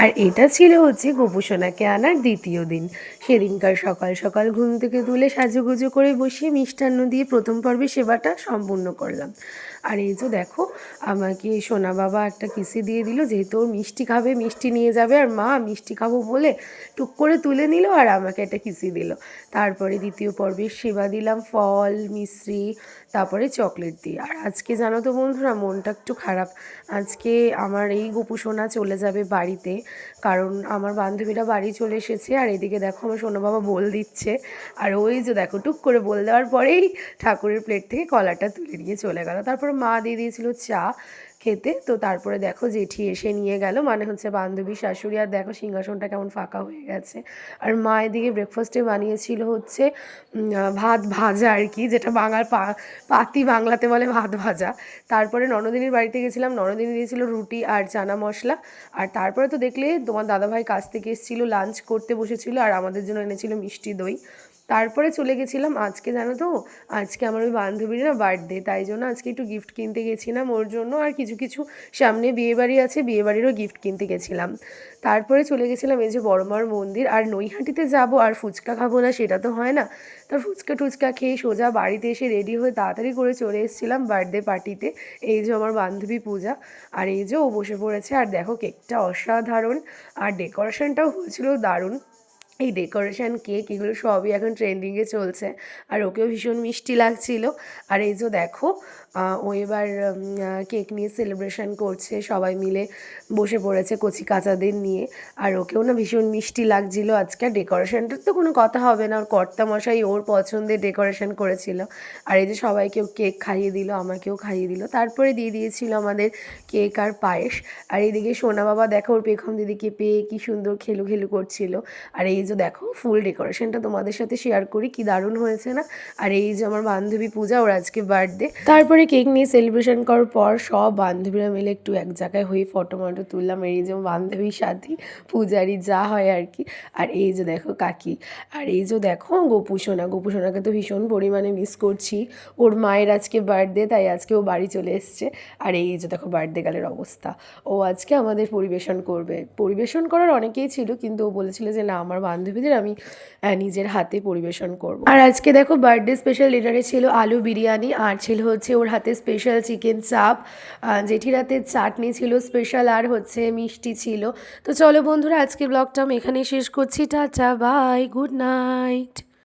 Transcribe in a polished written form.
আর এটা ছিল হচ্ছে গোপুসোনাকে আনার দ্বিতীয় দিন। সেদিনকার সকাল সকাল ঘুম থেকে তুলে সাজুগুজু করে বসিয়ে মিষ্টান্ন দিয়ে প্রথম পর্বে সেবাটা সম্পূর্ণ করলাম। আর এই যে দেখো, আমাকে সোনা বাবা একটা কিসি দিয়ে দিল, যেহেতু ওর মিষ্টি খাবে, মিষ্টি নিয়ে যাবে, আর মা মিষ্টি খাবো বলে টুক করে তুলে নিল আর আমাকে একটা কিসি দিল। তারপরে দ্বিতীয় পর্বের সেবা দিলাম ফল, মিশ্রি, তারপরে চকলেট দিয়ে। আর আজকে জানো তো বন্ধুরা, মনটা একটু খারাপ। আজকে আমার এই গোপুসোনা চলে যাবে বাড়িতে, কারণ আমার বান্ধবীরা বাড়ি চলে এসেছে। আর এদিকে দেখো আমার সোনা বাবা বোল দিচ্ছে, আর ওই যে দেখো টুক করে বোল দেওয়ার পরেই ঠাকুরের প্লেট থেকে কলাটা তুলে নিয়ে চলে গেল। তারপরে মা দিয়ে দিয়েছিল চা খেতে। তো তারপরে দেখো জেঠি এসে নিয়ে গেল, মানে হচ্ছে বান্ধবী শাশুড়ি। আর দেখো সিংহাসনটা কেমন ফাঁকা হয়ে গেছে। আর মা এদিকে ব্রেকফাস্টে বানিয়েছিল হচ্ছে ভাত ভাজা আর কি, যেটা পাতি বাংলাতে বলে ভাত ভাজা। তারপরে ননদিনীর বাড়িতে গেছিলাম, ননদিনী দিয়েছিল রুটি আর চানা মশলা। আর তারপরে তো দেখলে তোমার দাদাভাই কাছ থেকে এসেছিলো, লাঞ্চ করতে বসেছিল আর আমাদের জন্য এনেছিল মিষ্টি দই। তারপরে চলে গেছিলাম, আজকে জানো তো, আজকে আমার ওই বান্ধবীর না বার্থডে, তাই জন্য আজকে একটু গিফট কিনতে গেছিলাম ওর জন্য। আর কিছু কিছু সামনে বিয়েবাড়ি আছে, বিয়েবাড়িরও গিফট কিনতে গেছিলাম। তারপরে চলে গেছিলাম এই যে বড়মার মন্দির। আর নৈহাটিতে যাব আর ফুচকা খাবো না সেটা তো হয় না। তার ফুচকা টুচকা খেয়ে সোজা বাড়িতে এসে রেডি হয়ে তাড়াতাড়ি করে চলে এসেছিলাম বার্থডে পার্টিতে। এই যে আমার বান্ধবী পূজা, আর এই যে ও বসে পড়েছে। আর দেখো কেকটা অসাধারণ, আর ডেকোরেশনটাও হয়েছিল দারুণ। এই ডেকোরেশন, কেক, এগুলো সবই এখন ট্রেন্ডিংয়ে চলছে। আর ওকেও ভীষণ মিষ্টি লাগছিল। আর এই যে দেখো, ও এবার কেক নিয়ে সেলিব্রেশন করছে, সবাই মিলে বসে পড়েছে কচি কাচাদের নিয়ে। আর ওকেও না ভীষণ মিষ্টি লাগছিল আজকে। ডেকোরেশনটার তো কোনো কথা হবে না, ওর কর্তামশাই ওর পছন্দের ডেকোরেশন করেছিল। আর এই যে সবাইকেও কেক খাইয়ে দিল, আমাকেও খাইয়ে দিল। তারপরে দিয়ে দিয়েছিল আমাদের কেক আর পায়েস। আর এইদিকে সোনা বাবা দেখো ওর পেখম দিদিকে পেয়ে কি সুন্দর খেলু খেলু করছিল। আর এই যে দেখো ফুল ডেকোরেশনটা তোমাদের সাথে শেয়ার করি, কি দারুণ হয়েছে না। আর এই যে আমার বান্ধবী পূজা, ওর আজকে বার্থডে। তারপরে কেক নিয়ে সেলিব্রেশন করার পর সব বান্ধবীরা মিলে একটু এক জায়গায় হয়ে ফটো মটো তুললাম। এই যে বান্ধবীর সাথে পূজারি যা হয় আর কি। আর এই যে দেখো কাকি। আর এই যে দেখো গোপুসোনাকে তো ভীষণ পরিমাণে মিস করছি। ওর মায়ের আজকে বার্থডে, তাই আজকে ও বাড়ি চলে এসছে। আর এই যে দেখো বার্থডে গালের অবস্থা, ও আজকে আমাদের পরিবেশন করবে। পরিবেশন করার অনেকেই ছিল, কিন্তু ও বলেছিল যে না, আমার বান্ধবীদের আমি নিজের হাতে পরিবেশন করব। আর আজকে দেখো বার্থডে স্পেশাল ডিনারে ছিল আলু বিরিয়ানি, আর ছিল হচ্ছে ওর হাতে স্পেশাল চিকেন চাপ, জেঠির হাতে চাটনি ছিল স্পেশাল, আর হচ্ছে মিষ্টি ছিল। তো চলো বন্ধুরা, আজকের ব্লগটা আমি এখানেই শেষ করছি। টাটা, বাই, গুড নাইট।